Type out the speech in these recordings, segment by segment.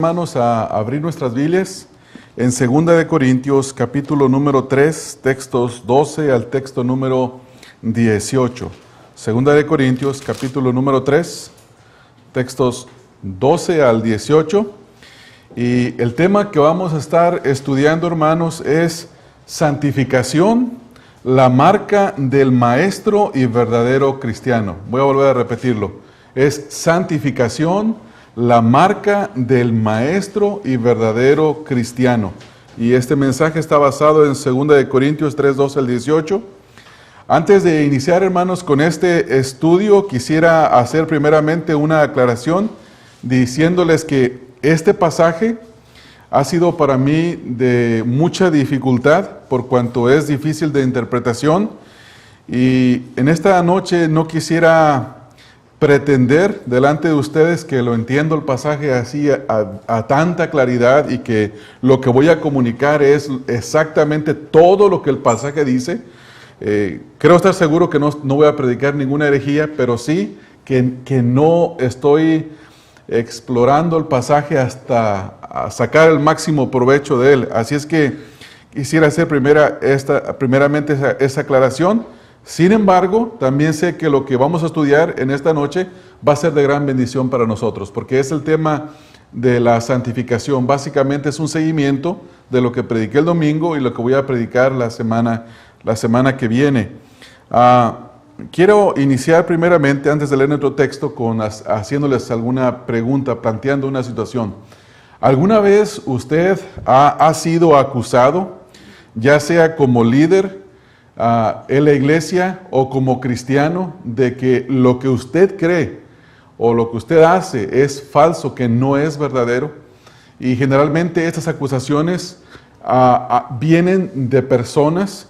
Hermanos, a abrir nuestras Biblias en 2 de Corintios, capítulo número 3, textos 12 al texto número 18. 2 de Corintios, capítulo número 3, textos 12 al 18. Y el tema que vamos a estar estudiando, hermanos, es santificación, la marca del maestro y verdadero cristiano. Voy a volver a repetirlo. Es santificación, la marca del maestro y verdadero cristiano. Y este mensaje está basado en 2 de Corintios 3, 12 al 18. Antes de iniciar, hermanos, con este estudio, quisiera hacer primeramente una aclaración diciéndoles que este pasaje ha sido para mí de mucha dificultad por cuanto es difícil de interpretación. Y en esta noche no quisiera pretender delante de ustedes que lo entiendo el pasaje así a tanta claridad y que lo que voy a comunicar es exactamente todo lo que el pasaje dice. Creo estar seguro que no voy a predicar ninguna herejía, pero sí que no estoy explorando el pasaje hasta sacar el máximo provecho de él. Así es que quisiera hacer primeramente esa aclaración. Sin embargo, también sé que lo que vamos a estudiar en esta noche va a ser de gran bendición para nosotros, porque es el tema de la santificación. Básicamente es un seguimiento de lo que prediqué el domingo y lo que voy a predicar la semana que viene. Quiero iniciar primeramente, antes de leer nuestro texto, haciéndoles alguna pregunta, planteando una situación. ¿Alguna vez usted ha sido acusado, ya sea como líder en la iglesia o como cristiano, de que lo que usted cree o lo que usted hace es falso, que no es verdadero? Y generalmente estas acusaciones vienen de personas,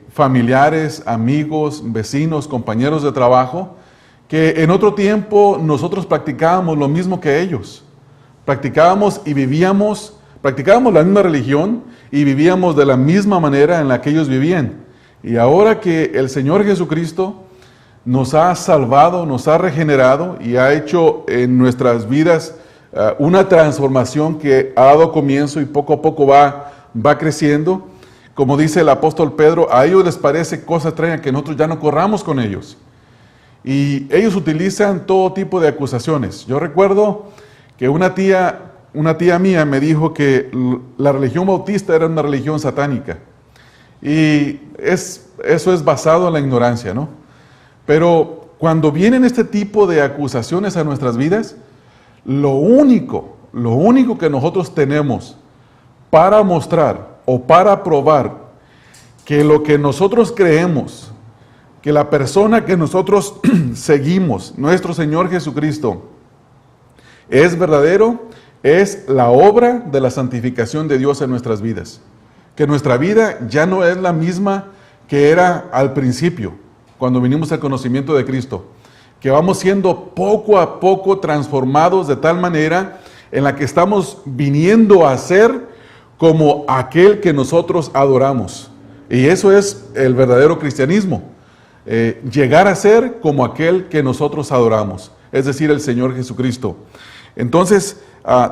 familiares, amigos, vecinos, compañeros de trabajo, que en otro tiempo nosotros practicábamos lo mismo que ellos. Practicábamos la misma religión y vivíamos de la misma manera en la que ellos vivían. Y ahora que el Señor Jesucristo nos ha salvado, nos ha regenerado y ha hecho en nuestras vidas una transformación que ha dado comienzo y poco a poco va creciendo, como dice el apóstol Pedro, a ellos les parece cosa extraña que nosotros ya no corramos con ellos. Y ellos utilizan todo tipo de acusaciones. Yo recuerdo que una tía mía me dijo que la religión bautista era una religión satánica. Y eso es basado en la ignorancia, ¿no? Pero cuando vienen este tipo de acusaciones a nuestras vidas, lo único que nosotros tenemos para mostrar o para probar que lo que nosotros creemos, que la persona que nosotros seguimos, nuestro Señor Jesucristo, es verdadero, es la obra de la santificación de Dios en nuestras vidas. Que nuestra vida ya no es la misma que era al principio, cuando vinimos al conocimiento de Cristo. Que vamos siendo poco a poco transformados de tal manera en la que estamos viniendo a ser como aquel que nosotros adoramos. Y eso es el verdadero cristianismo. Llegar a ser como aquel que nosotros adoramos, es decir, el Señor Jesucristo. Entonces,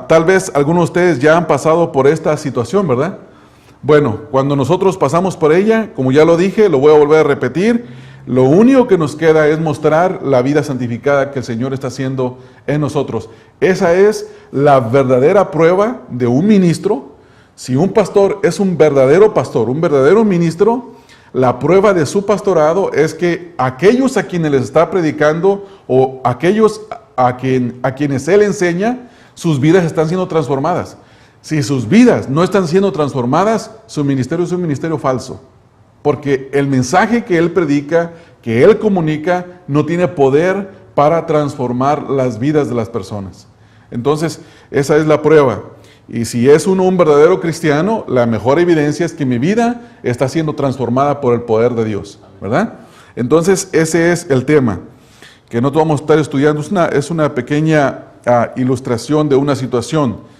tal vez algunos de ustedes ya han pasado por esta situación, ¿verdad? Bueno, cuando nosotros pasamos por ella, como ya lo dije, lo voy a volver a repetir, lo único que nos queda es mostrar la vida santificada que el Señor está haciendo en nosotros. Esa es la verdadera prueba de un ministro. Si un pastor es un verdadero pastor, un verdadero ministro, la prueba de su pastorado es que aquellos a quienes les está predicando o aquellos a quienes él enseña, sus vidas están siendo transformadas. Si sus vidas no están siendo transformadas, su ministerio es un ministerio falso. Porque el mensaje que él predica, que él comunica, no tiene poder para transformar las vidas de las personas. Entonces, esa es la prueba. Y si es uno un verdadero cristiano, la mejor evidencia es que mi vida está siendo transformada por el poder de Dios, ¿verdad? Entonces, ese es el tema que nosotros vamos a estar estudiando. Es una pequeña ilustración de una situación.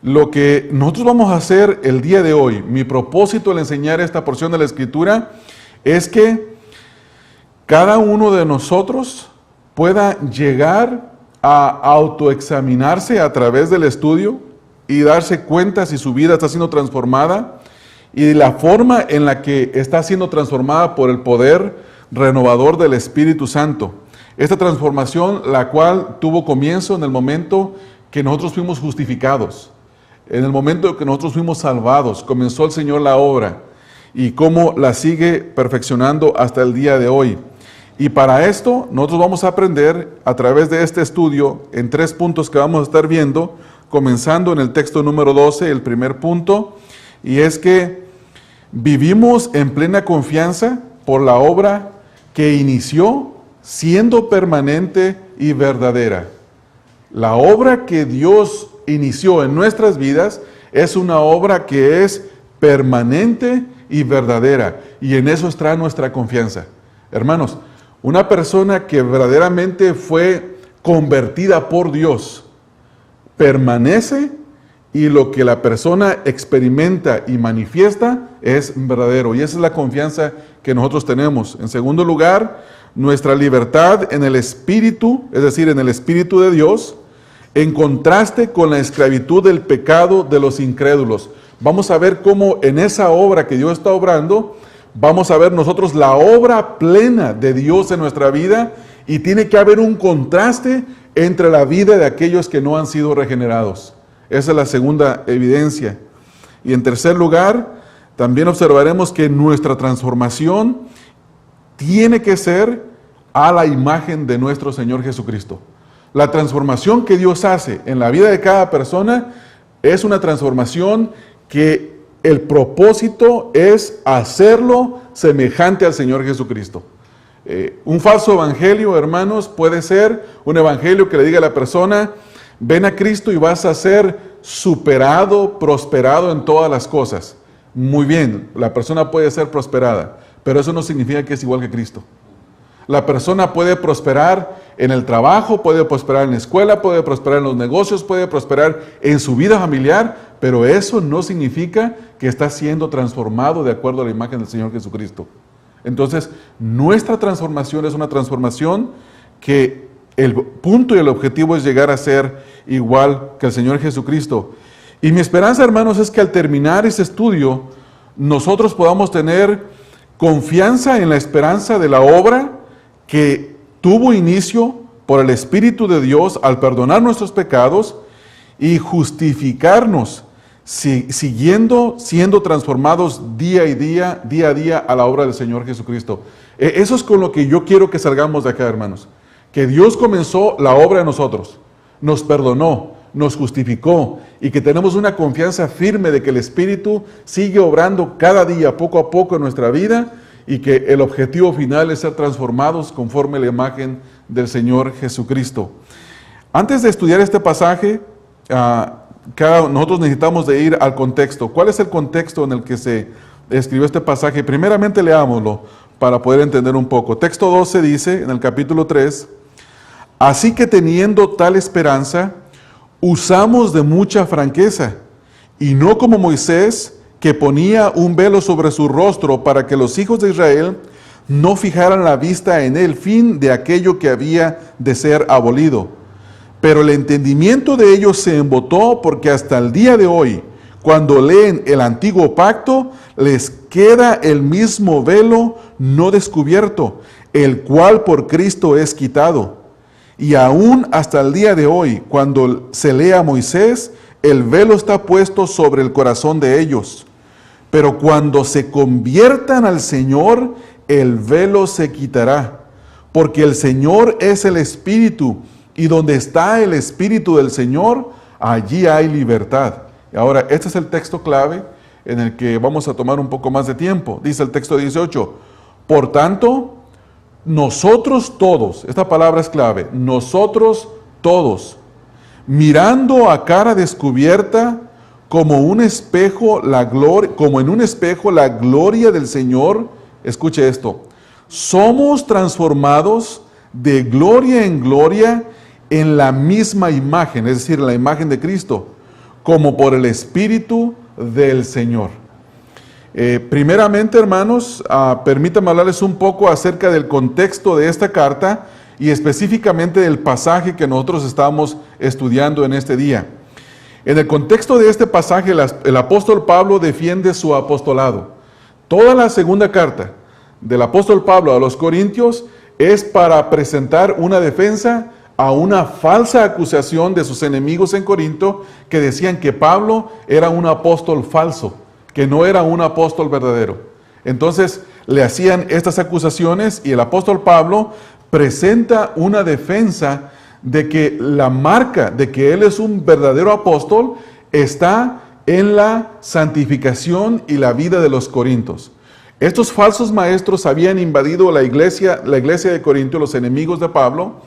Lo que nosotros vamos a hacer el día de hoy, mi propósito al enseñar esta porción de la Escritura, es que cada uno de nosotros pueda llegar a autoexaminarse a través del estudio y darse cuenta si su vida está siendo transformada y la forma en la que está siendo transformada por el poder renovador del Espíritu Santo. Esta transformación, la cual tuvo comienzo en el momento que nosotros fuimos justificados, en el momento que nosotros fuimos salvados, comenzó el Señor la obra y cómo la sigue perfeccionando hasta el día de hoy. Y para esto nosotros vamos a aprender a través de este estudio en 3 puntos que vamos a estar viendo, comenzando en el texto número 12, el primer punto, y es que vivimos en plena confianza por la obra que inició siendo permanente y verdadera. La obra que Dios inició en nuestras vidas es una obra que es permanente y verdadera, y en eso está nuestra confianza. Hermanos, una persona que verdaderamente fue convertida por Dios permanece, y lo que la persona experimenta y manifiesta es verdadero, y esa es la confianza que nosotros tenemos. En segundo lugar, nuestra libertad en el Espíritu, es decir, en el Espíritu de Dios, en contraste con la esclavitud del pecado de los incrédulos. Vamos a ver cómo en esa obra que Dios está obrando, vamos a ver nosotros la obra plena de Dios en nuestra vida, y tiene que haber un contraste entre la vida de aquellos que no han sido regenerados. Esa es la segunda evidencia. Y en tercer lugar, también observaremos que nuestra transformación tiene que ser a la imagen de nuestro Señor Jesucristo. La transformación que Dios hace en la vida de cada persona es una transformación que el propósito es hacerlo semejante al Señor Jesucristo. Un falso evangelio, hermanos, puede ser un evangelio que le diga a la persona: ven a Cristo y vas a ser superado, prosperado en todas las cosas. Muy bien, la persona puede ser prosperada, pero eso no significa que es igual que Cristo. La persona puede prosperar en el trabajo, puede prosperar en la escuela, puede prosperar en los negocios, puede prosperar en su vida familiar, pero eso no significa que está siendo transformado de acuerdo a la imagen del Señor Jesucristo. Entonces, nuestra transformación es una transformación que el punto y el objetivo es llegar a ser igual que el Señor Jesucristo. Y mi esperanza, hermanos, es que al terminar ese estudio, nosotros podamos tener confianza en la esperanza de la obra que tuvo inicio por el Espíritu de Dios al perdonar nuestros pecados y justificarnos, siguiendo siendo transformados día a día a la obra del Señor Jesucristo. Eso es con lo que yo quiero que salgamos de acá, hermanos. Que Dios comenzó la obra en nosotros, nos perdonó, nos justificó, y que tenemos una confianza firme de que el Espíritu sigue obrando cada día, poco a poco en nuestra vida, y que el objetivo final es ser transformados conforme a la imagen del Señor Jesucristo. Antes de estudiar este pasaje, nosotros necesitamos de ir al contexto. ¿Cuál es el contexto en el que se escribió este pasaje? Primeramente leámoslo para poder entender un poco. Texto 12 dice, en el capítulo 3, así que teniendo tal esperanza, usamos de mucha franqueza, y no como Moisés, que ponía un velo sobre su rostro para que los hijos de Israel no fijaran la vista en el fin de aquello que había de ser abolido. Pero el entendimiento de ellos se embotó, porque hasta el día de hoy, cuando leen el antiguo pacto, les queda el mismo velo no descubierto, el cual por Cristo es quitado. Y aún hasta el día de hoy, cuando se lee a Moisés, el velo está puesto sobre el corazón de ellos. Pero cuando se conviertan al Señor, el velo se quitará, porque el Señor es el Espíritu, y donde está el Espíritu del Señor, allí hay libertad. Y ahora, este es el texto clave en el que vamos a tomar un poco más de tiempo. Dice el texto 18, por tanto, nosotros todos, esta palabra es clave, nosotros todos, mirando a cara descubierta, como en un espejo la gloria del Señor, escuche esto, somos transformados de gloria en gloria en la misma imagen, es decir, en la imagen de Cristo, como por el Espíritu del Señor. Primeramente, hermanos, permítanme hablarles un poco acerca del contexto de esta carta y específicamente del pasaje que nosotros estamos estudiando en este día. En el contexto de este pasaje, el apóstol Pablo defiende su apostolado. Toda la segunda carta del apóstol Pablo a los Corintios es para presentar una defensa a una falsa acusación de sus enemigos en Corinto, que decían que Pablo era un apóstol falso, que no era un apóstol verdadero. Entonces le hacían estas acusaciones y el apóstol Pablo presenta una defensa de que la marca de que él es un verdadero apóstol está en la santificación y la vida de los corintios. Estos falsos maestros habían invadido la iglesia de Corinto, los enemigos de Pablo,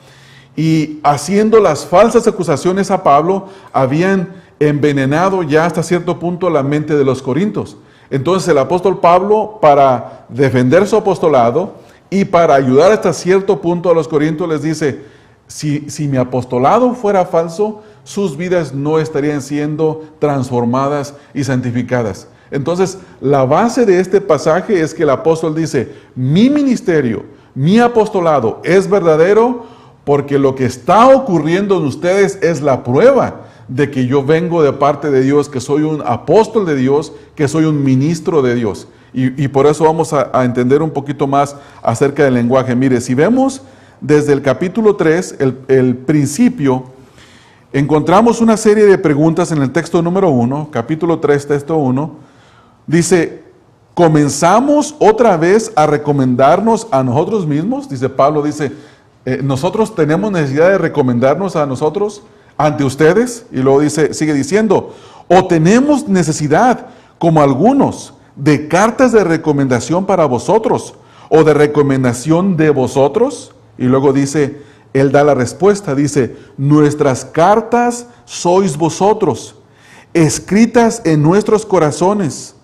y haciendo las falsas acusaciones a Pablo, habían envenenado ya hasta cierto punto la mente de los corintios. Entonces el apóstol Pablo, para defender su apostolado y para ayudar hasta cierto punto a los corintios, les dice: si mi apostolado fuera falso, sus vidas no estarían siendo transformadas y santificadas. Entonces, la base de este pasaje es que el apóstol dice: mi ministerio, mi apostolado es verdadero porque lo que está ocurriendo en ustedes es la prueba de que yo vengo de parte de Dios, que soy un apóstol de Dios, que soy un ministro de Dios. Y por eso vamos a entender un poquito más acerca del lenguaje. Mire, si vemos desde el capítulo 3, el principio, encontramos una serie de preguntas en el texto número 1, capítulo 3, texto 1. Dice: ¿comenzamos otra vez a recomendarnos a nosotros mismos? Dice Pablo, dice, nosotros tenemos necesidad de recomendarnos a nosotros ante ustedes. Y luego dice, sigue diciendo: ¿o tenemos necesidad, como algunos, de cartas de recomendación para vosotros, o de recomendación de vosotros? Y luego dice, él da la respuesta, dice: nuestras cartas sois vosotros, escritas en nuestros corazones,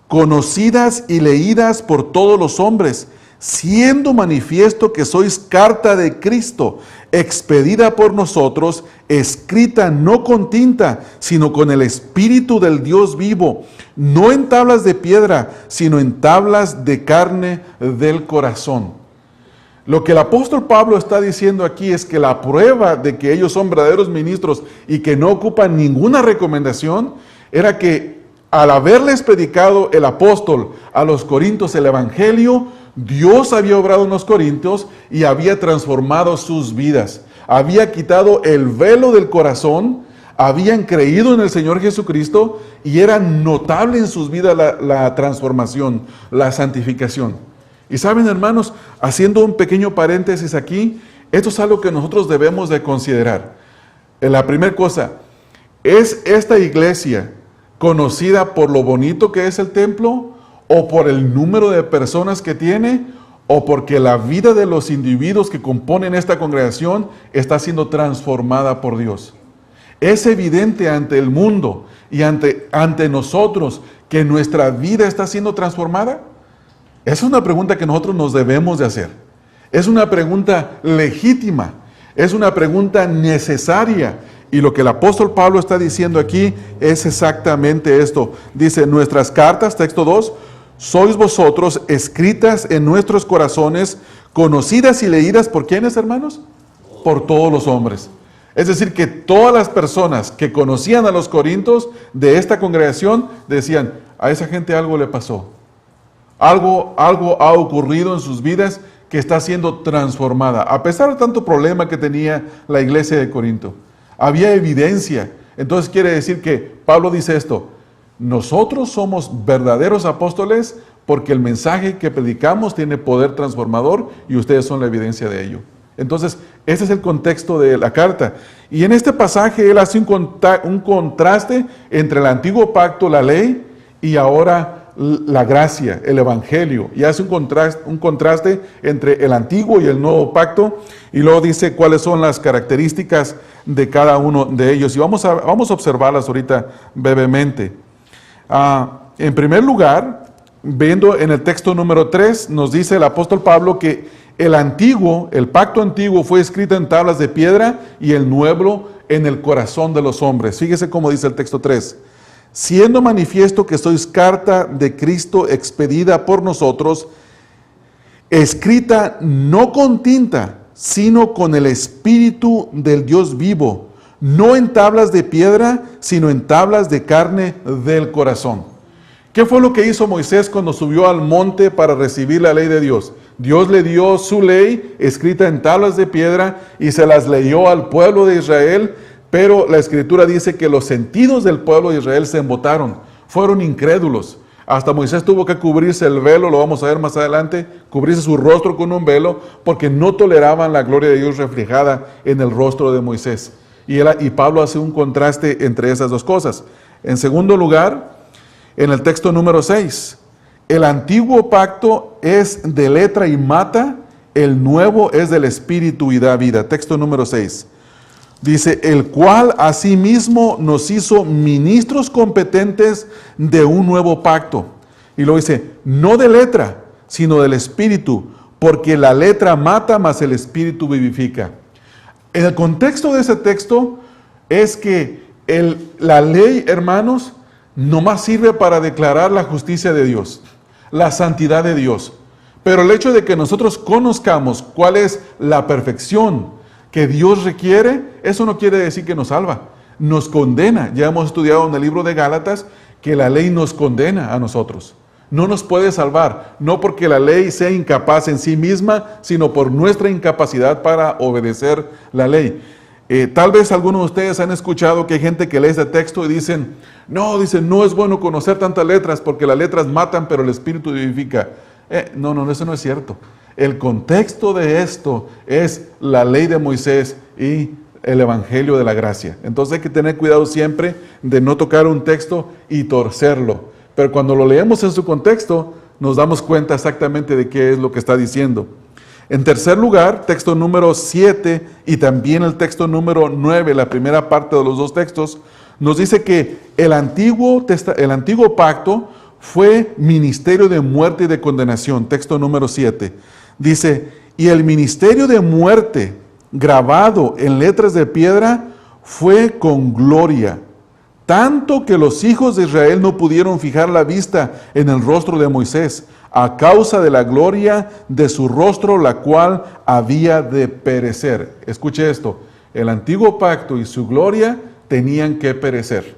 conocidas y leídas por todos los hombres, siendo manifiesto que sois carta de Cristo, expedida por nosotros, escrita no con tinta, sino con el Espíritu del Dios vivo, no en tablas de piedra, sino en tablas de carne del corazón. Lo que el apóstol Pablo está diciendo aquí es que la prueba de que ellos son verdaderos ministros y que no ocupan ninguna recomendación era que al haberles predicado el apóstol a los corintios el evangelio, Dios había obrado en los corintios y había transformado sus vidas. Había quitado el velo del corazón, habían creído en el Señor Jesucristo y era notable en sus vidas la transformación, la santificación. Y saben, hermanos, haciendo un pequeño paréntesis aquí, esto es algo que nosotros debemos de considerar. La primera cosa, ¿es esta iglesia conocida por lo bonito que es el templo, o por el número de personas que tiene, o porque la vida de los individuos que componen esta congregación está siendo transformada por Dios? Es evidente ante el mundo y ante nosotros que nuestra vida está siendo transformada. Esa es una pregunta que nosotros nos debemos de hacer. Es una pregunta legítima, es una pregunta necesaria. Y lo que el apóstol Pablo está diciendo aquí es exactamente esto. Dice, nuestras cartas, texto 2, sois vosotros, escritas en nuestros corazones, conocidas y leídas por ¿quiénes, hermanos? Por todos los hombres. Es decir, que todas las personas que conocían a los corintios de esta congregación decían, a esa gente algo le pasó. Algo ha ocurrido en sus vidas que está siendo transformada. A pesar de tanto problema que tenía la iglesia de Corinto, había evidencia. Entonces quiere decir que Pablo dice esto: nosotros somos verdaderos apóstoles porque el mensaje que predicamos tiene poder transformador y ustedes son la evidencia de ello. Entonces, ese es el contexto de la carta. Y en este pasaje él hace un contraste entre el antiguo pacto, la ley, y ahora la gracia, el evangelio. Y hace un contraste entre el antiguo y el nuevo pacto. Y luego dice cuáles son las características de cada uno de ellos. Y vamos a observarlas ahorita brevemente. En primer lugar, viendo en el texto número 3, nos dice el apóstol Pablo que el pacto antiguo fue escrito en tablas de piedra y el nuevo en el corazón de los hombres. Fíjese cómo dice el texto 3. Siendo manifiesto que sois carta de Cristo expedida por nosotros, escrita no con tinta, sino con el Espíritu del Dios vivo, no en tablas de piedra, sino en tablas de carne del corazón. ¿Qué fue lo que hizo Moisés cuando subió al monte para recibir la ley de Dios? Dios le dio su ley escrita en tablas de piedra y se las leyó al pueblo de Israel, pero la Escritura dice que los sentidos del pueblo de Israel se embotaron, fueron incrédulos. Hasta Moisés tuvo que cubrirse el velo, lo vamos a ver más adelante, cubrirse su rostro con un velo, porque no toleraban la gloria de Dios reflejada en el rostro de Moisés. Y Pablo hace un contraste entre esas dos cosas. En segundo lugar, en el texto número 6, el antiguo pacto es de letra y mata, el nuevo es del espíritu y da vida. Texto número 6. Dice, el cual asimismo nos hizo ministros competentes de un nuevo pacto. Y luego dice, no de letra, sino del espíritu, porque la letra mata, mas el espíritu vivifica. En el contexto de ese texto es que la ley, hermanos, nomás sirve para declarar la justicia de Dios, la santidad de Dios. Pero el hecho de que nosotros conozcamos cuál es la perfección que Dios requiere, eso no quiere decir que nos salva, nos condena. Ya hemos estudiado en el libro de Gálatas que la ley nos condena a nosotros. No nos puede salvar, no porque la ley sea incapaz en sí misma, sino por nuestra incapacidad para obedecer la ley. Tal vez algunos de ustedes han escuchado que hay gente que lee este texto y dicen, no es bueno conocer tantas letras porque las letras matan, pero el espíritu vivifica. No, eso no es cierto. El contexto de esto es la ley de Moisés y el evangelio de la gracia. Entonces hay que tener cuidado siempre de no tocar un texto y torcerlo. Pero cuando lo leemos en su contexto, nos damos cuenta exactamente de qué es lo que está diciendo. En tercer lugar, texto número 7 y también el texto número 9, la primera parte de los dos textos, nos dice que el antiguo pacto fue ministerio de muerte y de condenación. Texto número 7. Dice, y el ministerio de muerte grabado en letras de piedra fue con gloria, tanto que los hijos de Israel no pudieron fijar la vista en el rostro de Moisés, a causa de la gloria de su rostro, la cual había de perecer. Escuche esto, el antiguo pacto y su gloria tenían que perecer,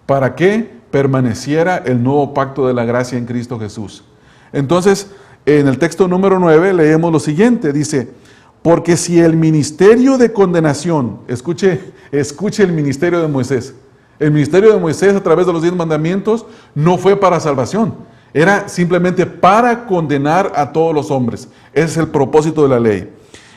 para que permaneciera el nuevo pacto de la gracia en Cristo Jesús. Entonces, en el texto número 9 leemos lo siguiente, dice, porque si el ministerio de condenación, escuche el ministerio de Moisés, el ministerio de Moisés a través de los 10 mandamientos no fue para salvación, era simplemente para condenar a todos los hombres. Ese es el propósito de la ley.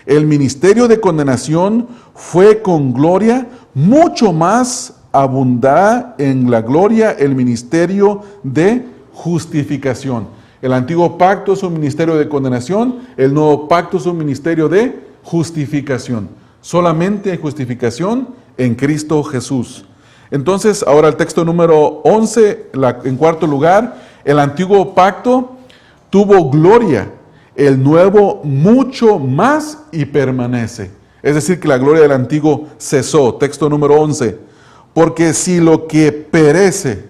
El ministerio de condenación fue con gloria, mucho más abundará en la gloria el ministerio de justificación. El antiguo pacto es un ministerio de condenación, el nuevo pacto es un ministerio de justificación. Solamente hay justificación en Cristo Jesús. Entonces, ahora el texto número 11, en cuarto lugar, el antiguo pacto tuvo gloria, el nuevo mucho más y permanece. Es decir, que la gloria del antiguo cesó. Texto número 11, porque si lo que perece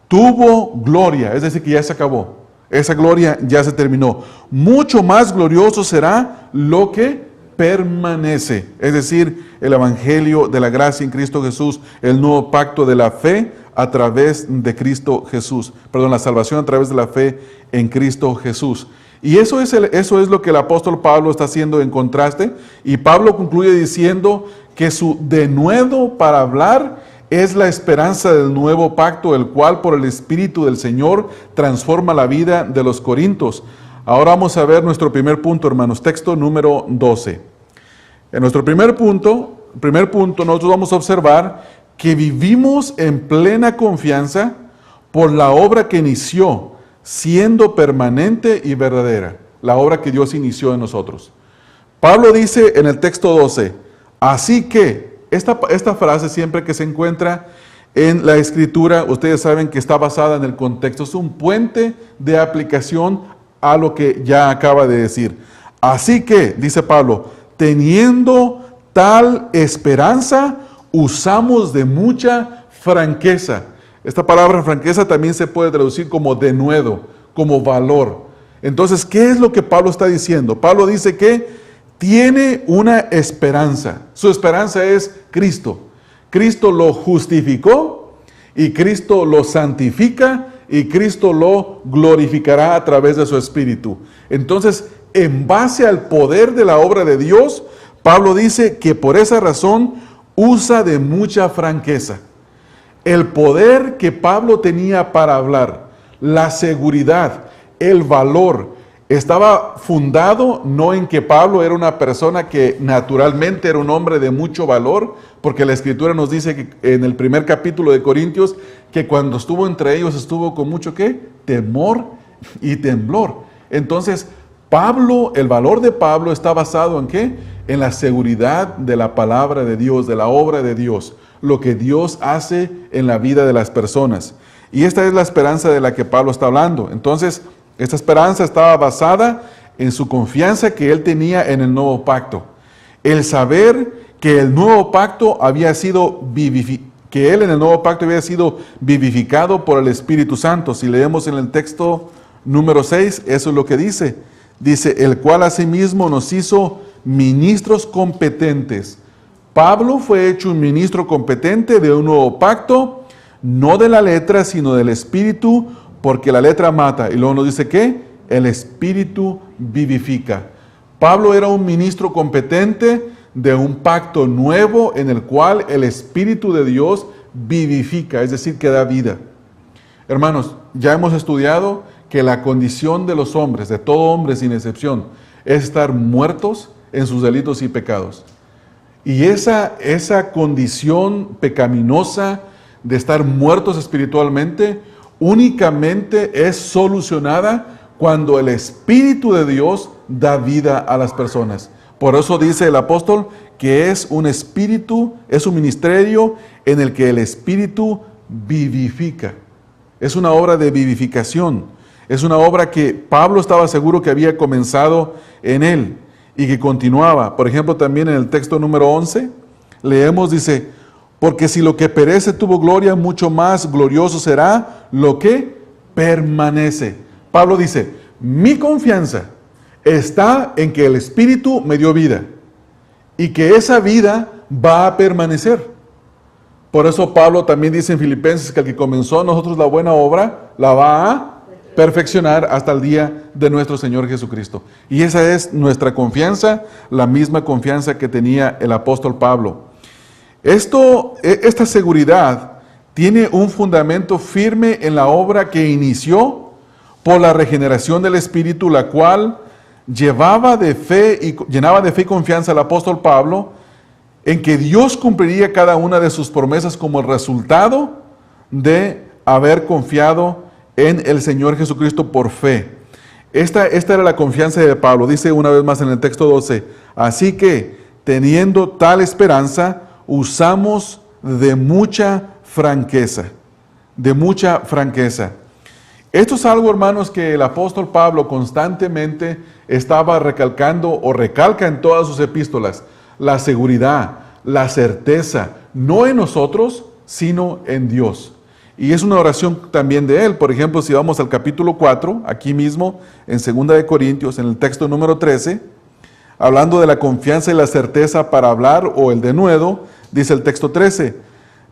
tuvo gloria, es decir, que ya se acabó, esa gloria ya se terminó, mucho más glorioso será lo que permanece, es decir, el evangelio de la gracia en Cristo Jesús, el nuevo pacto de la fe a través de Cristo Jesús, la salvación a través de la fe en Cristo Jesús. Y eso es lo que el apóstol Pablo está haciendo en contraste, y Pablo concluye diciendo que su denuedo para hablar es la esperanza del nuevo pacto, el cual por el Espíritu del Señor transforma la vida de los corintios. Ahora vamos a ver nuestro primer punto, hermanos, texto número 12. En nuestro primer punto, nosotros vamos a observar que vivimos en plena confianza por la obra que inició, siendo permanente y verdadera, la obra que Dios inició en nosotros. Pablo dice en el texto 12, así que, esta frase siempre que se encuentra en la Escritura, ustedes saben que está basada en el contexto, es un puente de aplicación a lo que ya acaba de decir. Así que, dice Pablo, teniendo tal esperanza, usamos de mucha franqueza. Esta palabra franqueza también se puede traducir como denuedo, como valor. Entonces, ¿qué es lo que Pablo está diciendo? Pablo dice que tiene una esperanza. Su esperanza es Cristo. Cristo lo justificó y Cristo lo santifica y Cristo lo glorificará a través de su Espíritu. Entonces, en base al poder de la obra de Dios, Pablo dice que por esa razón usa de mucha franqueza. El poder que Pablo tenía para hablar, la seguridad, el valor, estaba fundado no en que Pablo era una persona que naturalmente era un hombre de mucho valor, porque la Escritura nos dice que en el primer capítulo de Corintios, que cuando estuvo entre ellos estuvo con mucho ¿qué? Temor y temblor. Entonces, Pablo, el valor de Pablo está basado en ¿qué? En la seguridad de la palabra de Dios, de la obra de Dios, lo que Dios hace en la vida de las personas. Y esta es la esperanza de la que Pablo está hablando. Entonces, esta esperanza estaba basada en su confianza que él tenía en el nuevo pacto. El saber que el nuevo pacto había sido que él en el nuevo pacto había sido vivificado por el Espíritu Santo. Si leemos en el texto número 6, eso es lo que dice. Dice, el cual asimismo nos hizo ministros competentes. Pablo fue hecho un ministro competente de un nuevo pacto, no de la letra, sino del Espíritu, porque la letra mata. Y luego nos dice que el Espíritu vivifica. Pablo era un ministro competente de un pacto nuevo en el cual el Espíritu de Dios vivifica, es decir, que da vida. Hermanos, ya hemos estudiado que la condición de los hombres, de todo hombre sin excepción, es estar muertos en sus delitos y pecados. Y esa condición pecaminosa de estar muertos espiritualmente únicamente es solucionada cuando el Espíritu de Dios da vida a las personas. Por eso dice el apóstol que es un espíritu, es un ministerio en el que el Espíritu vivifica. Es una obra de vivificación. Es una obra que Pablo estaba seguro que había comenzado en él y que continuaba. Por ejemplo, también en el texto número 11, leemos, dice, porque si lo que perece tuvo gloria, mucho más glorioso será lo que permanece. Pablo dice, mi confianza está en que el Espíritu me dio vida y que esa vida va a permanecer. Por eso Pablo también dice en Filipenses que el que comenzó a nosotros la buena obra, la va a perfeccionar hasta el día de nuestro Señor Jesucristo. Y esa es nuestra confianza, la misma confianza que tenía el apóstol Pablo. Esta seguridad tiene un fundamento firme en la obra que inició por la regeneración del Espíritu, la cual llenaba de fe y confianza al apóstol Pablo en que Dios cumpliría cada una de sus promesas como el resultado de haber confiado en el Señor Jesucristo por fe. Esta era la confianza de Pablo. Dice una vez más en el texto 12, así que teniendo tal esperanza, usamos de mucha franqueza, de mucha franqueza. Esto es algo, hermanos, que el apóstol Pablo constantemente estaba recalcando o recalca en todas sus epístolas. La seguridad, la certeza, no en nosotros, sino en Dios. Y es una oración también de él. Por ejemplo, si vamos al capítulo 4, aquí mismo, en 2 de Corintios, en el texto número 13, hablando de la confianza y la certeza para hablar o el denuedo, dice el texto 13,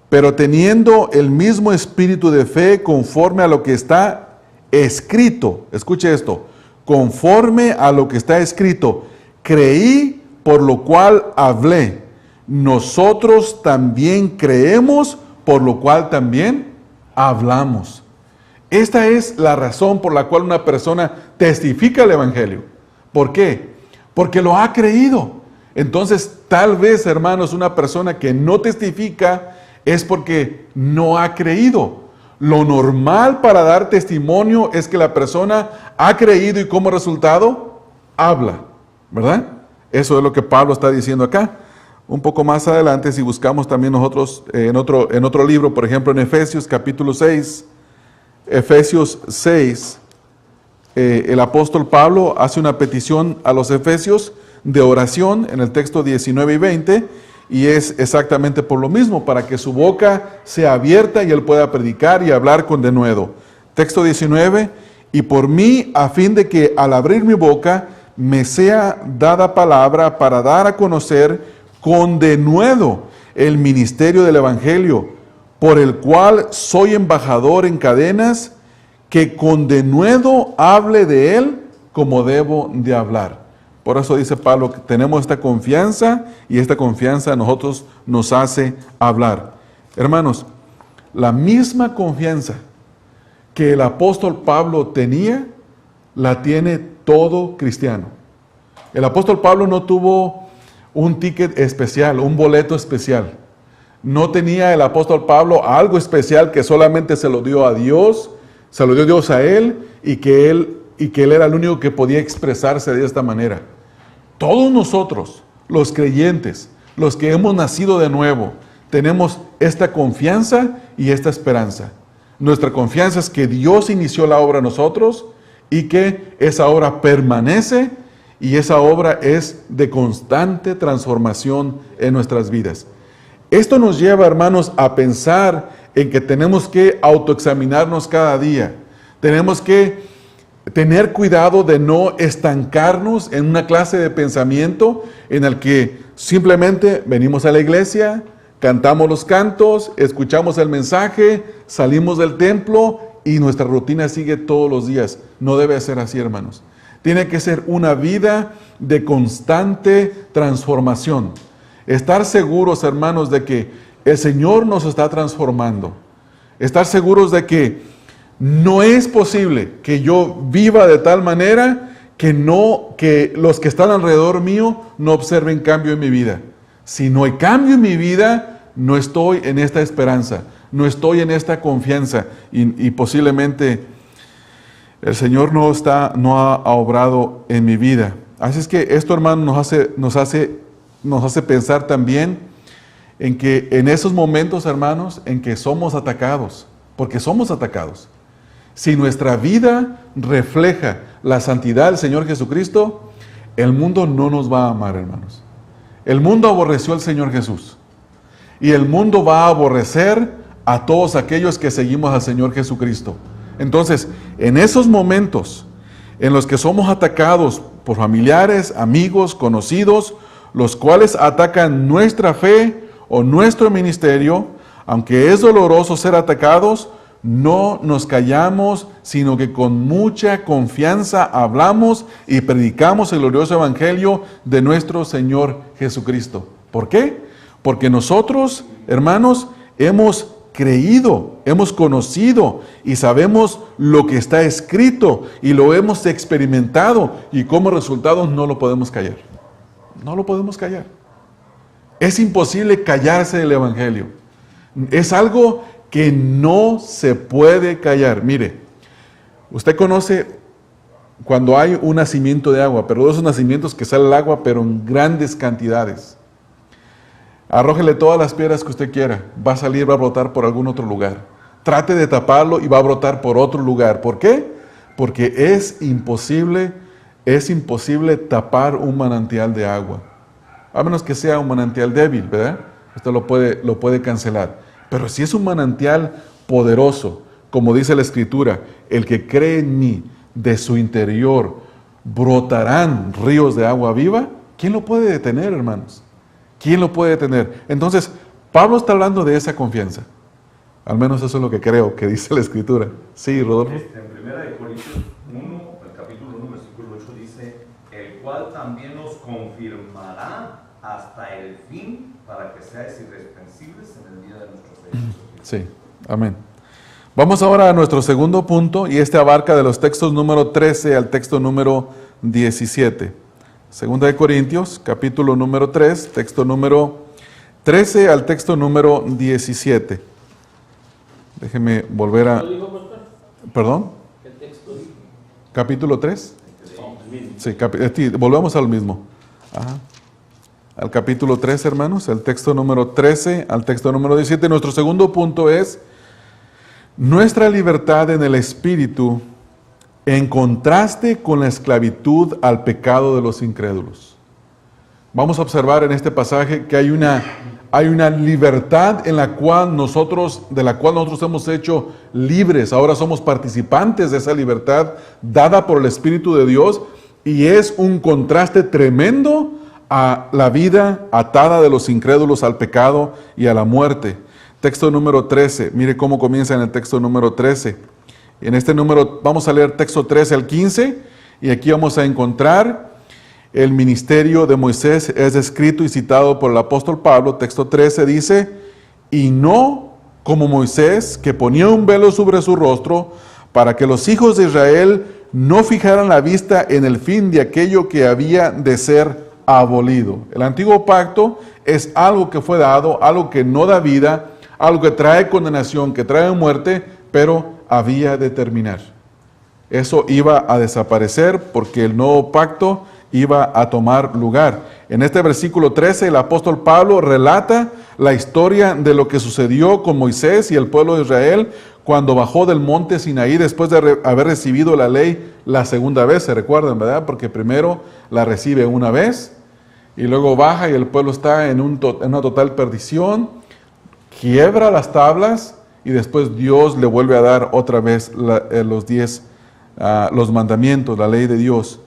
pero teniendo el mismo espíritu de fe conforme a lo que está escrito, escuche esto, conforme a lo que está escrito, creí por lo cual hablé, nosotros también creemos por lo cual también hablamos. Esta es la razón por la cual una persona testifica el Evangelio. ¿Por qué? Porque lo ha creído. Entonces, tal vez, hermanos, una persona que no testifica es porque no ha creído. Lo normal para dar testimonio es que la persona ha creído y como resultado habla, ¿verdad? Eso es lo que Pablo está diciendo acá. Un poco más adelante, si buscamos también nosotros en otro libro, por ejemplo en Efesios capítulo 6, Efesios 6, el apóstol Pablo hace una petición a los efesios de oración en el texto 19 y 20, y es exactamente por lo mismo, para que su boca sea abierta y él pueda predicar y hablar con denuedo. Texto 19, y por mí, a fin de que al abrir mi boca, me sea dada palabra para dar a conocer con denuedo el ministerio del Evangelio, por el cual soy embajador en cadenas, que con denuedo hable de él como debo de hablar. Por eso dice Pablo que tenemos esta confianza, y esta confianza a nosotros nos hace hablar. Hermanos, la misma confianza que el apóstol Pablo tenía, la tiene todo cristiano. El apóstol Pablo no tuvo un ticket especial, un boleto especial. No tenía el apóstol Pablo algo especial que solamente se lo dio a Dios, se lo dio Dios a él, y que él era el único que podía expresarse de esta manera. Todos nosotros, los creyentes, los que hemos nacido de nuevo, tenemos esta confianza y esta esperanza. Nuestra confianza es que Dios inició la obra en nosotros y que esa obra permanece, y esa obra es de constante transformación en nuestras vidas. Esto nos lleva, hermanos, a pensar en que tenemos que autoexaminarnos cada día. Tenemos que tener cuidado de no estancarnos en una clase de pensamiento en el que simplemente venimos a la iglesia, cantamos los cantos, escuchamos el mensaje, salimos del templo y nuestra rutina sigue todos los días. No debe ser así, hermanos. Tiene que ser una vida de constante transformación. Estar seguros, hermanos, de que el Señor nos está transformando. Estar seguros de que no es posible que yo viva de tal manera que los que están alrededor mío no observen cambio en mi vida. Si no hay cambio en mi vida, no estoy en esta esperanza, no estoy en esta confianza, y posiblemente el Señor no ha obrado en mi vida. Así es que esto, hermano, nos hace pensar también en que en esos momentos, hermanos, en que somos atacados, porque somos atacados. Si nuestra vida refleja la santidad del Señor Jesucristo, el mundo no nos va a amar, hermanos. El mundo aborreció al Señor Jesús, y el mundo va a aborrecer a todos aquellos que seguimos al Señor Jesucristo. Entonces, en esos momentos en los que somos atacados por familiares, amigos, conocidos, los cuales atacan nuestra fe o nuestro ministerio, aunque es doloroso ser atacados, no nos callamos, sino que con mucha confianza hablamos y predicamos el glorioso evangelio de nuestro Señor Jesucristo. ¿Por qué? Porque nosotros, hermanos, hemos creído, hemos conocido y sabemos lo que está escrito y lo hemos experimentado, y como resultado no lo podemos callar. No lo podemos callar. Es imposible callarse del evangelio. Es algo que no se puede callar. Mire, usted conoce cuando hay un nacimiento de agua, pero de esos nacimientos que sale el agua, pero en grandes cantidades. Arrójele todas las piedras que usted quiera, va a salir, va a brotar por algún otro lugar. Trate de taparlo y va a brotar por otro lugar. ¿Por qué? Porque es imposible tapar un manantial de agua. A menos que sea un manantial débil, ¿verdad? Usted lo puede cancelar. Pero si es un manantial poderoso, como dice la Escritura, el que cree en mí, de su interior brotarán ríos de agua viva, ¿quién lo puede detener, hermanos? ¿Quién lo puede detener? Entonces, Pablo está hablando de esa confianza. Al menos eso es lo que creo que dice la Escritura. Sí, Rodolfo. En 1 Corintios 1, el capítulo 1, versículo 8 dice, el cual también os confirmará hasta el fin, para que seáis irreprensibles en el día de nuestro Señor Jesucristo. Sí, amén. Vamos ahora a nuestro segundo punto, y este abarca de los textos número 13 al texto número 17. Segunda de Corintios, capítulo número 3, texto número 13 al texto número 17. Déjeme volver a... ¿Perdón? ¿Qué texto? ¿Capítulo 3? Sí, volvemos al mismo. Ajá. Al capítulo 3, hermanos, el texto número 13 al texto número 17. Nuestro segundo punto es nuestra libertad en el Espíritu en contraste con la esclavitud al pecado de los incrédulos. Vamos a observar en este pasaje que hay una libertad de la cual nosotros hemos hecho libres. Ahora somos participantes de esa libertad dada por el Espíritu de Dios, y es un contraste tremendo a la vida atada de los incrédulos al pecado y a la muerte. Texto número 13, mire cómo comienza en el texto número 13. En este número vamos a leer texto 13 al 15, y aquí vamos a encontrar el ministerio de Moisés. Es descrito y citado por el apóstol Pablo. Texto 13 dice: y no como Moisés, que ponía un velo sobre su rostro, para que los hijos de Israel no fijaran la vista en el fin de aquello que había de ser abolido. El antiguo pacto es algo que fue dado, algo que no da vida, algo que trae condenación, que trae muerte, pero había de terminar. Eso iba a desaparecer porque el nuevo pacto iba a tomar lugar. En este versículo 13, el apóstol Pablo relata la historia de lo que sucedió con Moisés y el pueblo de Israel cuando bajó del monte Sinaí después de haber recibido la ley la segunda vez. Se recuerdan, ¿verdad? Porque primero la recibe una vez y luego baja y el pueblo está en una total perdición, quiebra las tablas y después Dios le vuelve a dar otra vez los mandamientos, la ley de Dios.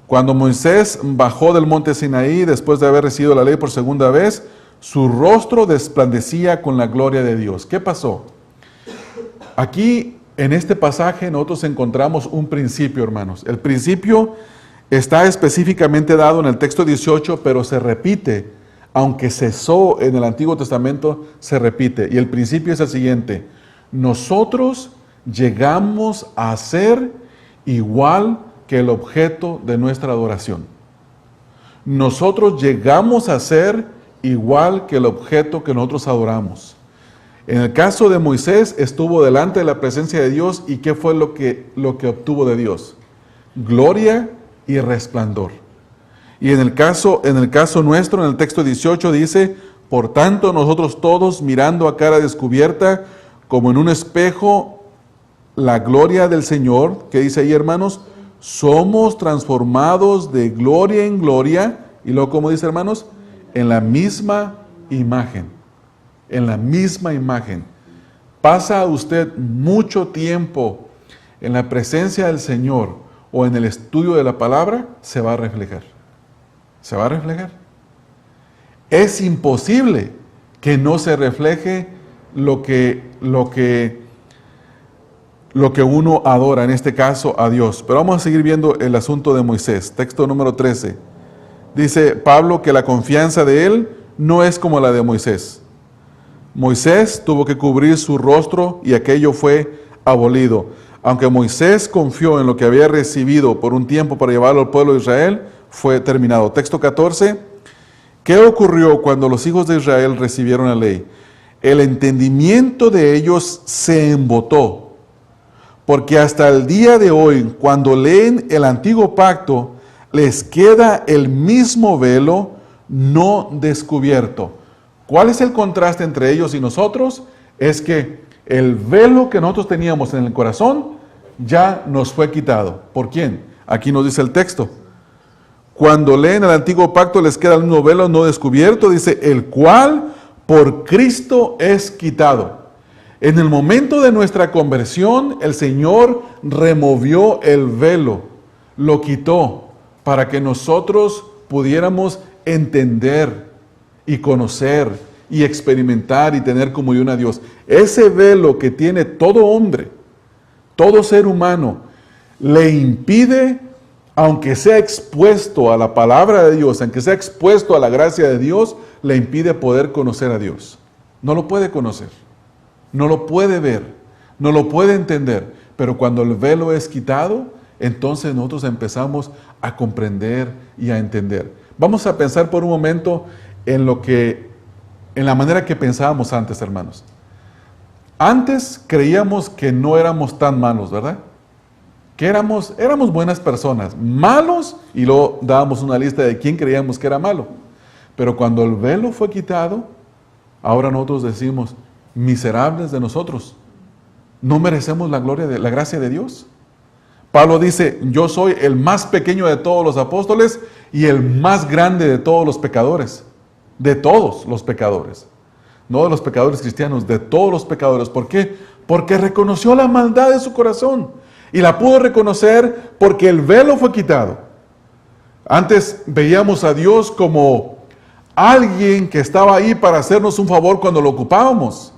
Cuando Moisés bajó del monte Sinaí después de haber recibido la ley por segunda vez, su rostro desplandecía con la gloria de Dios. ¿Qué pasó? Aquí, en este pasaje, nosotros encontramos un principio, hermanos. El principio está específicamente dado en el texto 18, pero se repite. Aunque cesó en el Antiguo Testamento, se repite. Y el principio es el siguiente: nosotros llegamos a ser igual que el objeto de nuestra adoración. Nosotros llegamos a ser igual que el objeto que nosotros adoramos. En el caso de Moisés, estuvo delante de la presencia de Dios, y ¿qué fue lo que obtuvo de Dios? Gloria y resplandor. Y en el caso nuestro, en el texto 18 dice: por tanto nosotros todos, mirando a cara descubierta, como en un espejo, la gloria del Señor, ¿qué dice ahí, hermanos? Somos transformados de gloria en gloria, y luego, ¿cómo dice, hermanos? En la misma imagen. En la misma imagen. Pasa usted mucho tiempo en la presencia del Señor o en el estudio de la palabra, se va a reflejar. Se va a reflejar. Es imposible que no se refleje lo que uno adora, en este caso a Dios. Pero vamos a seguir viendo el asunto de Moisés. Texto número 13. Dice Pablo que la confianza de él no es como la de Moisés. Moisés tuvo que cubrir su rostro y aquello fue abolido. Aunque Moisés confió en lo que había recibido por un tiempo para llevarlo al pueblo de Israel, fue terminado. Texto 14. ¿Qué ocurrió cuando los hijos de Israel recibieron la ley? El entendimiento de ellos se embotó, porque hasta el día de hoy, cuando leen el antiguo pacto, les queda el mismo velo no descubierto. ¿Cuál es el contraste entre ellos y nosotros? Es que el velo que nosotros teníamos en el corazón ya nos fue quitado. ¿Por quién? Aquí nos dice el texto. Cuando leen el antiguo pacto les queda el mismo velo no descubierto, dice, el cual por Cristo es quitado. En el momento de nuestra conversión, el Señor removió el velo, lo quitó, para que nosotros pudiéramos entender y conocer y experimentar y tener comunión a Dios. Ese velo que tiene todo hombre, todo ser humano, le impide, aunque sea expuesto a la palabra de Dios, aunque sea expuesto a la gracia de Dios, le impide poder conocer a Dios. No lo puede conocer, no lo puede ver, no lo puede entender. Pero cuando el velo es quitado, entonces nosotros empezamos a comprender y a entender. Vamos a pensar por un momento en la manera que pensábamos antes, hermanos. Antes creíamos que no éramos tan malos, ¿verdad? Que éramos buenas personas, malos, y luego dábamos una lista de quién creíamos que era malo. Pero cuando el velo fue quitado, ahora nosotros decimos, miserables de nosotros, no merecemos la gracia de Dios. Pablo dice, yo soy el más pequeño de todos los apóstoles y el más grande de todos los pecadores. De todos los pecadores. No de los pecadores cristianos, de todos los pecadores. ¿Por qué? Porque reconoció la maldad de su corazón. Y la pudo reconocer porque el velo fue quitado. Antes veíamos a Dios como alguien que estaba ahí para hacernos un favor cuando lo ocupábamos.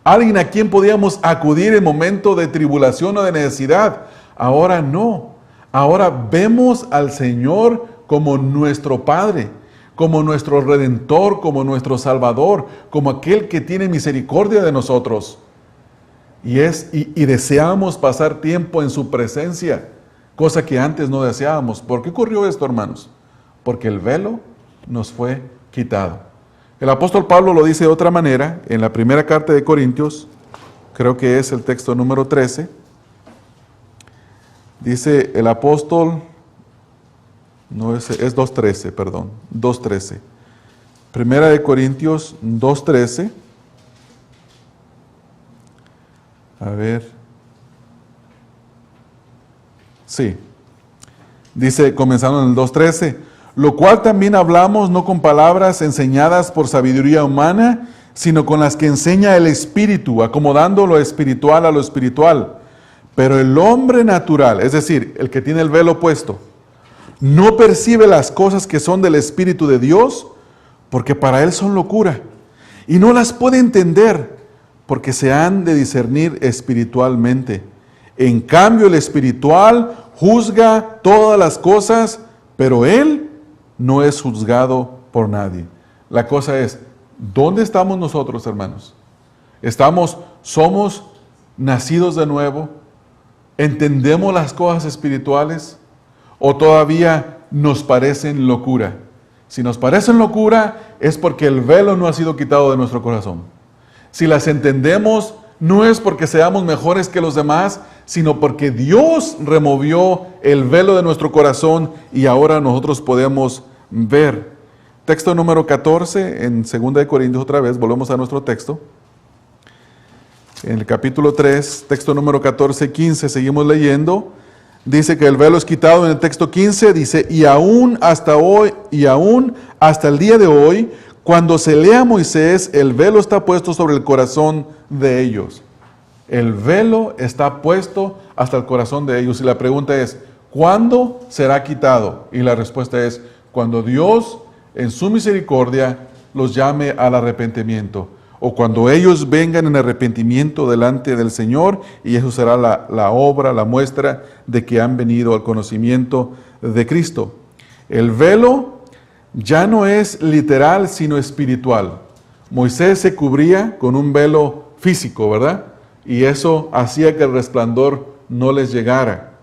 Alguien a quien podíamos acudir en momento de tribulación o de necesidad. Ahora no. Ahora vemos al Señor como nuestro Padre, como nuestro Redentor, como nuestro Salvador, como aquel que tiene misericordia de nosotros. Y deseamos pasar tiempo en su presencia, cosa que antes no deseábamos. ¿Por qué ocurrió esto, hermanos? Porque el velo nos fue quitado. El apóstol Pablo lo dice de otra manera, en la primera carta de Corintios, creo que es el texto número 13, dice el apóstol, no es 2.13, perdón, 2.13. Primera de Corintios 2.13. A ver. Sí. Dice, comenzando en el 2.13, lo cual también hablamos no con palabras enseñadas por sabiduría humana, sino con las que enseña el Espíritu, acomodando lo espiritual a lo espiritual. Pero el hombre natural, es decir, el que tiene el velo puesto, no percibe las cosas que son del Espíritu de Dios, porque para él son locura, y no las puede entender, porque se han de discernir espiritualmente. En cambio, el espiritual juzga todas las cosas, pero él no es juzgado por nadie. La cosa es, ¿dónde estamos nosotros, hermanos? ¿Somos nacidos de nuevo? ¿Entendemos las cosas espirituales? ¿O todavía nos parecen locura? Si nos parecen locura, es porque el velo no ha sido quitado de nuestro corazón. Si las entendemos, no es porque seamos mejores que los demás, sino porque Dios removió el velo de nuestro corazón y ahora nosotros podemos ver. Texto número 14, en 2 de Corintios otra vez, volvemos a nuestro texto. En el capítulo 3, texto número 14, 15, seguimos leyendo. Dice que el velo es quitado en el texto 15, dice, y aún hasta el día de hoy, cuando se lea a Moisés, el velo está puesto sobre el corazón de ellos. El velo está puesto hasta el corazón de ellos. Y la pregunta es, ¿cuándo será quitado? Y la respuesta es, cuando Dios, en su misericordia, los llame al arrepentimiento. O cuando ellos vengan en arrepentimiento delante del Señor, y eso será la obra, la muestra de que han venido al conocimiento de Cristo. El velo ya no es literal, sino espiritual. Moisés se cubría con un velo físico, ¿verdad? Y eso hacía que el resplandor no les llegara.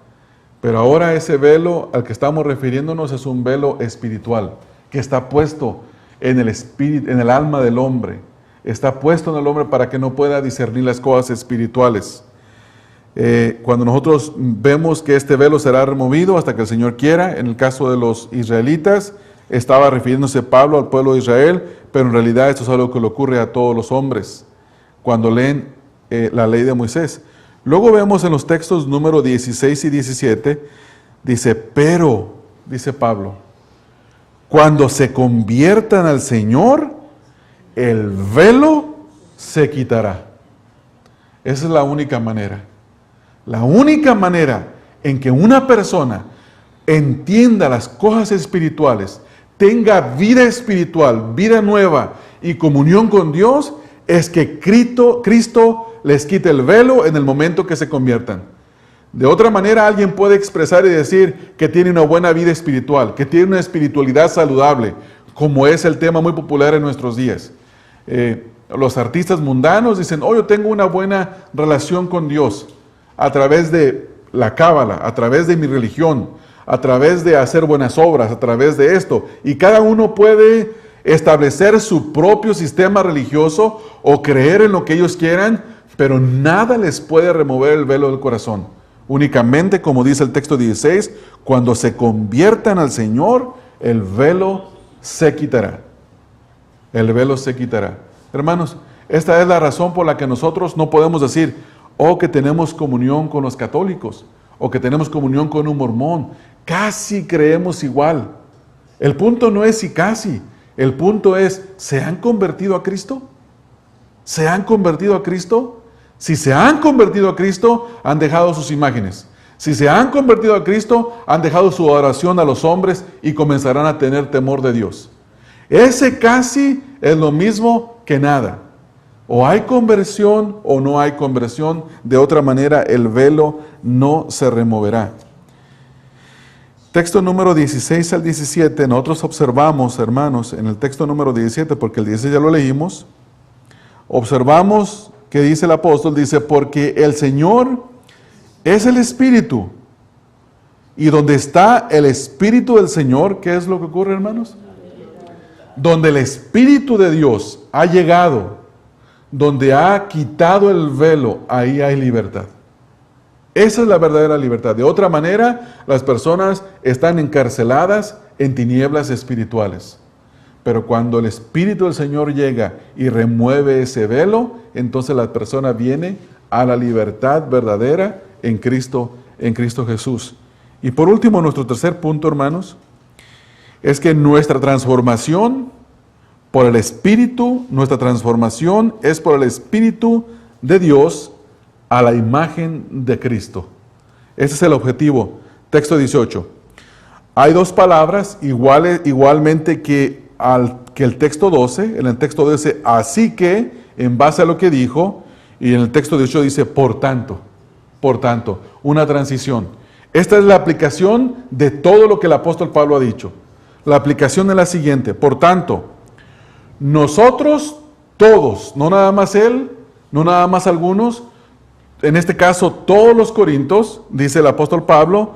Pero ahora ese velo al que estamos refiriéndonos es un velo espiritual, que está puesto en el espíritu, en el alma del hombre. Está puesto en el hombre para que no pueda discernir las cosas espirituales. Cuando nosotros vemos que este velo será removido hasta que el Señor quiera, en el caso de los israelitas, estaba refiriéndose Pablo al pueblo de Israel, pero en realidad esto es algo que le ocurre a todos los hombres cuando leen la ley de Moisés. Luego vemos en los textos número 16 y 17, dice, pero, dice Pablo, cuando se conviertan al Señor, el velo se quitará. Esa es la única manera. La única manera en que una persona entienda las cosas espirituales, tenga vida espiritual, vida nueva y comunión con Dios, es que Cristo les quite el velo en el momento que se conviertan. De otra manera, alguien puede expresar y decir que tiene una buena vida espiritual, que tiene una espiritualidad saludable, como es el tema muy popular en nuestros días. Los artistas mundanos dicen, yo tengo una buena relación con Dios a través de la cábala, a través de mi religión, a través de hacer buenas obras, a través de esto. Y cada uno puede establecer su propio sistema religioso o creer en lo que ellos quieran, pero nada les puede remover el velo del corazón. Únicamente, como dice el texto 16, cuando se conviertan al Señor, el velo se quitará. El velo se quitará. Hermanos, esta es la razón por la que nosotros no podemos decir, que tenemos comunión con los católicos, o que tenemos comunión con un mormón. Casi creemos igual. El punto no es si casi, el punto es, ¿se han convertido a Cristo? ¿Se han convertido a Cristo? Si se han convertido a Cristo, han dejado sus imágenes. Si se han convertido a Cristo, han dejado su adoración a los hombres y comenzarán a tener temor de Dios. Ese casi es lo mismo que nada. O hay conversión o no hay conversión. De otra manera, el velo no se removerá. Texto número 16 al 17. Nosotros observamos, hermanos, en el texto número 17, porque el 16 ya lo leímos, observamos que dice el apóstol, dice, porque el Señor es el Espíritu. Y donde está el Espíritu del Señor, ¿qué es lo que ocurre, hermanos? Donde el Espíritu de Dios ha llegado, donde ha quitado el velo, ahí hay libertad. Esa es la verdadera libertad. De otra manera, las personas están encarceladas en tinieblas espirituales. Pero cuando el Espíritu del Señor llega y remueve ese velo, entonces la persona viene a la libertad verdadera en Cristo Jesús. Y por último, nuestro tercer punto, hermanos, es que nuestra transformación por el Espíritu, nuestra transformación es por el Espíritu de Dios a la imagen de Cristo. Ese es el objetivo. Texto 18. Hay dos palabras igualmente que el texto 12. En el texto 12, así que, en base a lo que dijo, y en el texto 18 dice, por tanto, una transición. Esta es la aplicación de todo lo que el apóstol Pablo ha dicho. La aplicación es la siguiente, por tanto, nosotros todos, no nada más él, no nada más algunos, en este caso todos los corintios, dice el apóstol Pablo,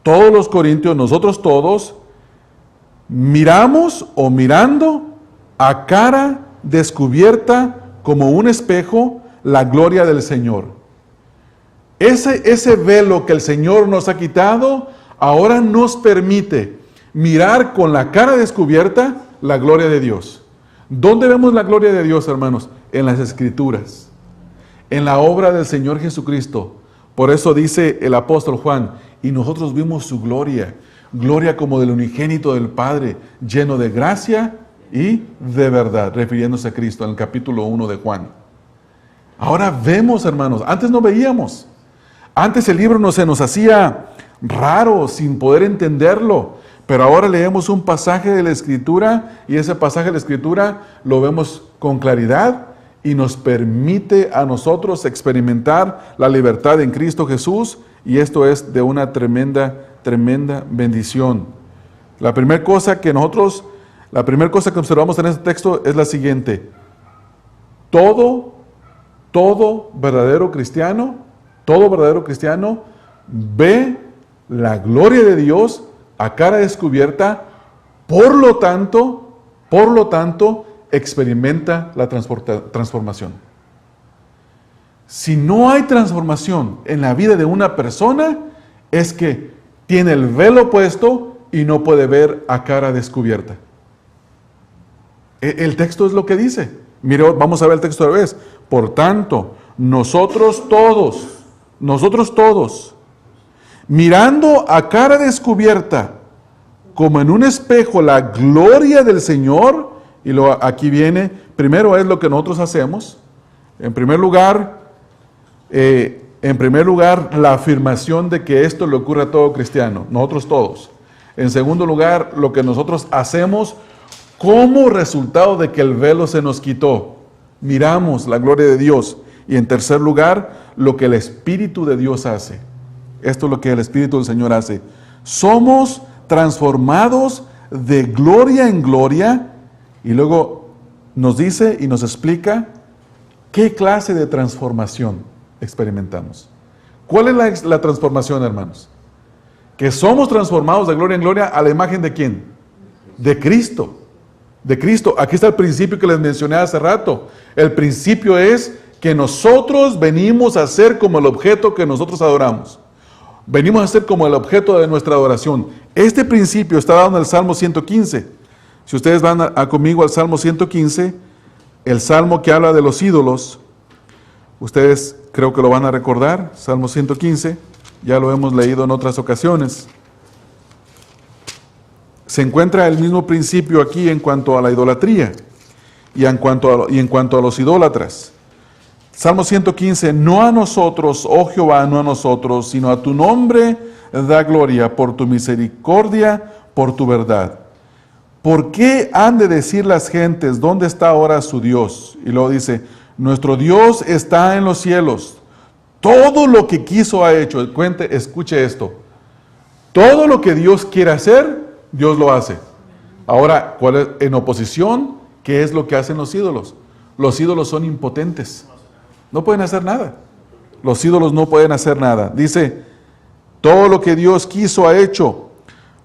todos los corintios, nosotros todos, miramos o mirando a cara descubierta como un espejo la gloria del Señor. Ese velo que el Señor nos ha quitado, ahora nos permite mirar con la cara descubierta la gloria de Dios. ¿Dónde vemos la gloria de Dios, hermanos? En las Escrituras, en la obra del Señor Jesucristo. Por eso dice el apóstol Juan, y nosotros vimos su gloria, gloria como del unigénito del Padre, lleno de gracia y de verdad, refiriéndose a Cristo en el capítulo 1 de Juan. Ahora vemos, hermanos, antes no veíamos. Antes el libro se nos hacía raro, sin poder entenderlo. Pero ahora leemos un pasaje de la Escritura y ese pasaje de la Escritura lo vemos con claridad y nos permite a nosotros experimentar la libertad en Cristo Jesús, y esto es de una tremenda bendición. La primera cosa que observamos en este texto es la siguiente: todo verdadero cristiano ve la gloria de Dios a cara descubierta, por lo tanto, experimenta la transformación. Si no hay transformación en la vida de una persona, es que tiene el velo puesto y no puede ver a cara descubierta. El texto es lo que dice. Mire, vamos a ver el texto otra vez. Por tanto, nosotros todos, mirando a cara descubierta, como en un espejo, la gloria del Señor, y aquí viene, primero es lo que nosotros hacemos. En primer lugar, la afirmación de que esto le ocurre a todo cristiano, nosotros todos. En segundo lugar, lo que nosotros hacemos como resultado de que el velo se nos quitó. Miramos la gloria de Dios. Y en tercer lugar, lo que el Espíritu de Dios hace. Esto es lo que el Espíritu del Señor hace. Somos transformados de gloria en gloria, y luego nos dice y nos explica qué clase de transformación experimentamos. ¿Cuál es la transformación, hermanos? Que somos transformados de gloria en gloria a la imagen ¿de quién? De Cristo. De Cristo. Aquí está el principio que les mencioné hace rato. El principio es que nosotros venimos a ser como el objeto que nosotros adoramos. Venimos a ser como el objeto de nuestra adoración. Este principio está dado en el Salmo 115. Si ustedes van conmigo al Salmo 115, el Salmo que habla de los ídolos, ustedes creo que lo van a recordar, Salmo 115, ya lo hemos leído en otras ocasiones. Se encuentra el mismo principio aquí en cuanto a la idolatría y en cuanto a los idólatras. Salmo 115, no a nosotros, oh Jehová, no a nosotros, sino a tu nombre da gloria por tu misericordia, por tu verdad. ¿Por qué han de decir las gentes, dónde está ahora su Dios? Y luego dice, nuestro Dios está en los cielos. Todo lo que quiso ha hecho. Escuche esto. Todo lo que Dios quiere hacer, Dios lo hace. Ahora, en oposición, ¿qué es lo que hacen los ídolos? Los ídolos son impotentes. No pueden hacer nada. Los ídolos no pueden hacer nada. Dice, todo lo que Dios quiso ha hecho.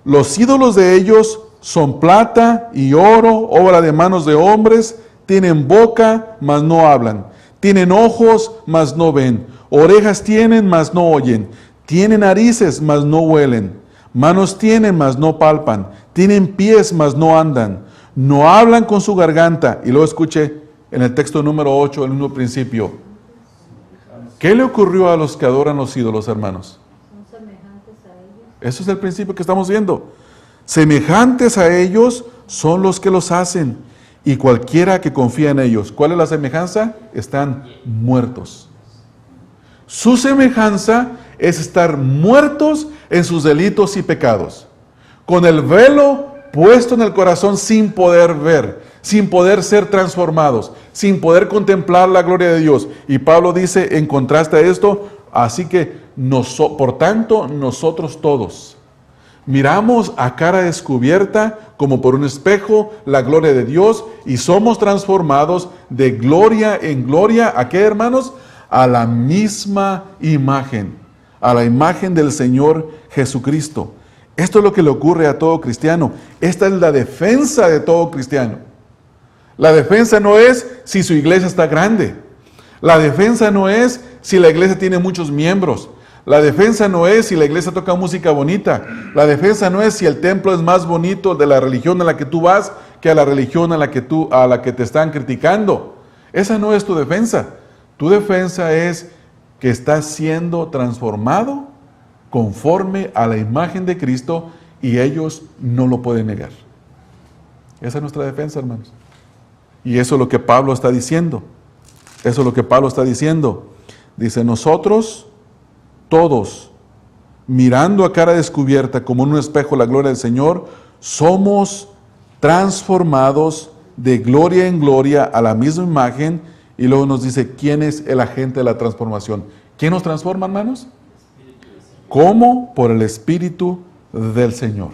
Los ídolos de ellos son plata y oro, obra de manos de hombres. Tienen boca, mas no hablan. Tienen ojos, mas no ven. Orejas tienen, mas no oyen. Tienen narices, mas no huelen. Manos tienen, mas no palpan. Tienen pies, mas no andan. No hablan con su garganta. Y luego escuche en el texto número 8, el mismo principio. ¿Qué le ocurrió a los que adoran los ídolos, hermanos? Son semejantes a ellos. Eso es el principio que estamos viendo. Semejantes a ellos son los que los hacen, y cualquiera que confía en ellos. ¿Cuál es la semejanza? Están muertos. Su semejanza es estar muertos en sus delitos y pecados, con el velo puesto en el corazón sin poder ver, sin poder ser transformados, sin poder contemplar la gloria de Dios. Y Pablo dice, en contraste a esto, así que, por tanto, nosotros todos miramos a cara descubierta, como por un espejo, la gloria de Dios, y somos transformados de gloria en gloria. ¿A qué, hermanos? A la misma imagen, a la imagen del Señor Jesucristo. Esto es lo que le ocurre a todo cristiano. Esta es la defensa de todo cristiano. La defensa no es si su iglesia está grande. La defensa no es si la iglesia tiene muchos miembros. La defensa no es si la iglesia toca música bonita. La defensa no es si el templo es más bonito de la religión a la que tú vas que a la religión a la que te están criticando. Esa no es tu defensa. Tu defensa es que estás siendo transformado conforme a la imagen de Cristo, y ellos no lo pueden negar. Esa es nuestra defensa, hermanos. Y eso es lo que Pablo está diciendo. Eso es lo que Pablo está diciendo. Dice, nosotros todos, mirando a cara descubierta como en un espejo la gloria del Señor, somos transformados de gloria en gloria a la misma imagen. Y luego nos dice, ¿quién es el agente de la transformación? ¿Quién nos transforma, hermanos? ¿Cómo? Por el Espíritu del Señor.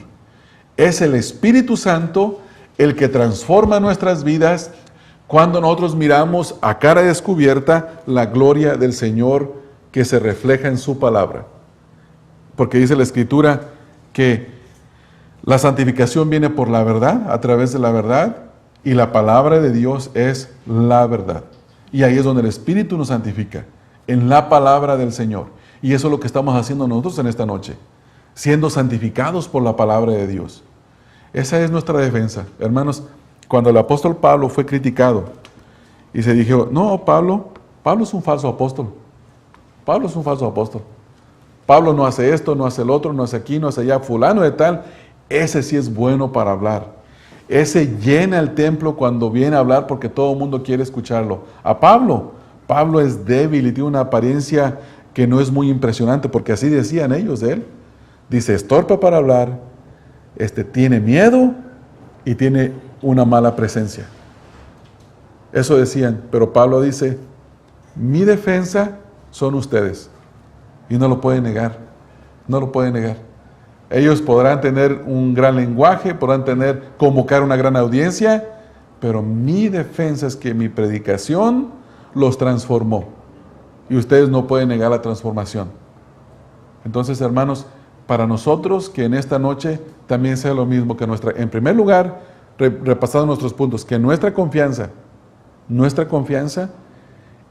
Es el Espíritu Santo el que transforma nuestras vidas cuando nosotros miramos a cara descubierta la gloria del Señor que se refleja en su palabra. Porque dice la Escritura que la santificación viene por la verdad, a través de la verdad, y la palabra de Dios es la verdad. Y ahí es donde el Espíritu nos santifica, en la palabra del Señor. Y eso es lo que estamos haciendo nosotros en esta noche, siendo santificados por la palabra de Dios. Esa es nuestra defensa. Hermanos, cuando el apóstol Pablo fue criticado y se dijo, no, Pablo es un falso apóstol. Pablo es un falso apóstol. Pablo no hace esto, no hace el otro, no hace aquí, no hace allá, fulano de tal. Ese sí es bueno para hablar. Ese llena el templo cuando viene a hablar porque todo el mundo quiere escucharlo. A Pablo es débil y tiene una apariencia que no es muy impresionante, porque así decían ellos de él. Dice, es torpe para hablar, tiene miedo y tiene una mala presencia. Eso decían, pero Pablo dice, mi defensa son ustedes. Y no lo pueden negar, no lo pueden negar. Ellos podrán tener un gran lenguaje, podrán convocar una gran audiencia, pero mi defensa es que mi predicación los transformó. Y ustedes no pueden negar la transformación. Entonces, hermanos, para nosotros que en esta noche también sea lo mismo que en primer lugar, repasando nuestros puntos, que nuestra confianza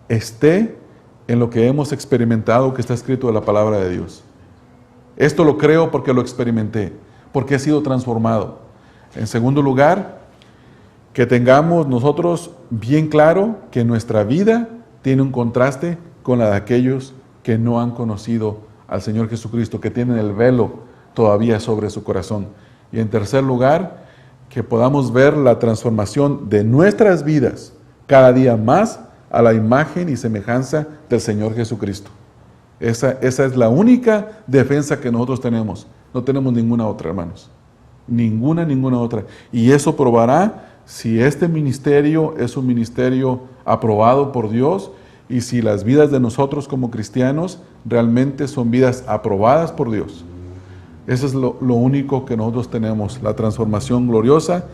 esté en lo que hemos experimentado, que está escrito en la palabra de Dios. Esto lo creo porque lo experimenté, porque he sido transformado. En segundo lugar, que tengamos nosotros bien claro que nuestra vida tiene un contraste con la de aquellos que no han conocido al Señor Jesucristo, que tienen el velo todavía sobre su corazón. Y en tercer lugar, que podamos ver la transformación de nuestras vidas cada día más a la imagen y semejanza del Señor Jesucristo. Esa es la única defensa que nosotros tenemos. No tenemos ninguna otra, hermanos. Ninguna otra. Y eso probará si este ministerio es un ministerio aprobado por Dios y si las vidas de nosotros como cristianos realmente son vidas aprobadas por Dios. Eso es lo único que nosotros tenemos, la transformación gloriosa